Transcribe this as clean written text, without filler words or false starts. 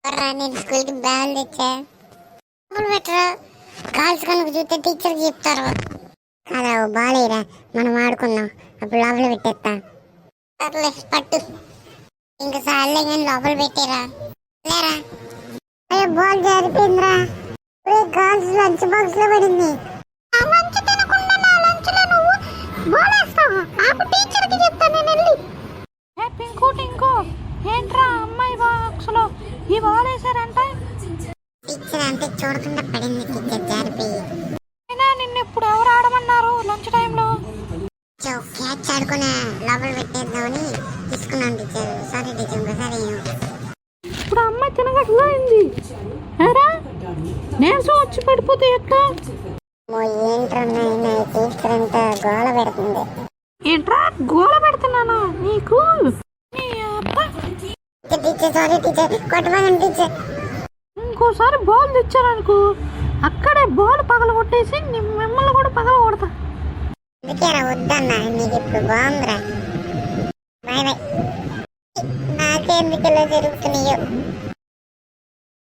నేను స్కూల్కి బ్యాగులు తెచ్చా. పెట్టరా కాల్స్ కనుక చూస్తే టీచర్కి చెప్తారు కదా. బాలేరా మనం ఆడుకుందాం, అప్పుడు లోపల పెట్టేస్తా. సర్లే పట్టు. ఇంకా సార్లే కానీ లోపల పెట్టేరా. లేరా అయ్యో బాల్ జారిపోయిందిరా. గర్ల్స్ లంచ్ బాక్స్ లో పడింది. లంచ్ తినకుండా నా లంచ్ లో నువ్వు బాల్ వేస్తావా? నాకు టీచర్ కి చెప్తాను నేను వెళ్ళి. పింకు టింకు ఏంట్రా అమ్మాయి బాక్స్ లో ఈ బాల్ వేసారంట. టీచర్ అంటే చూడకుండా పడింది టీచర్, జారిపోయి. అయినా నిన్ను ఇప్పుడు ఎవరు ఆడమన్నారు లంచ్ టైంలో? క్యాచ్ ఆడుకునే లోపల పెట్టేద్దామని తీసుకున్నాను టీచర్. సారీ టీచర్, ఇంకోసారి. ఇప్పుడు అమ్మాయి తినగట్లా అయింది. ఏరా నేను వచ్చి పడిపోతే ఎట్లా? ఏంట్రా టీచర్ అంతా గోల పెడుతుంది. ఏంట్రా గోల పెడుతున్నానా నీకు? టీచర్ సారీ టీచర్, కొట్టమని టీచర్. ఇంకోసారి బాల్ తెచ్చారనుకో అక్కడే బాల్ పగల కొట్టేసి మిమ్మల్ని కూడా పగల కొడతా. అందుకేరా వద్దన్నా, నీకు ఇప్పుడు బాగుందిరా. Bye bye. నాకెందుకు ఇలా జరుగుతున్నాయో.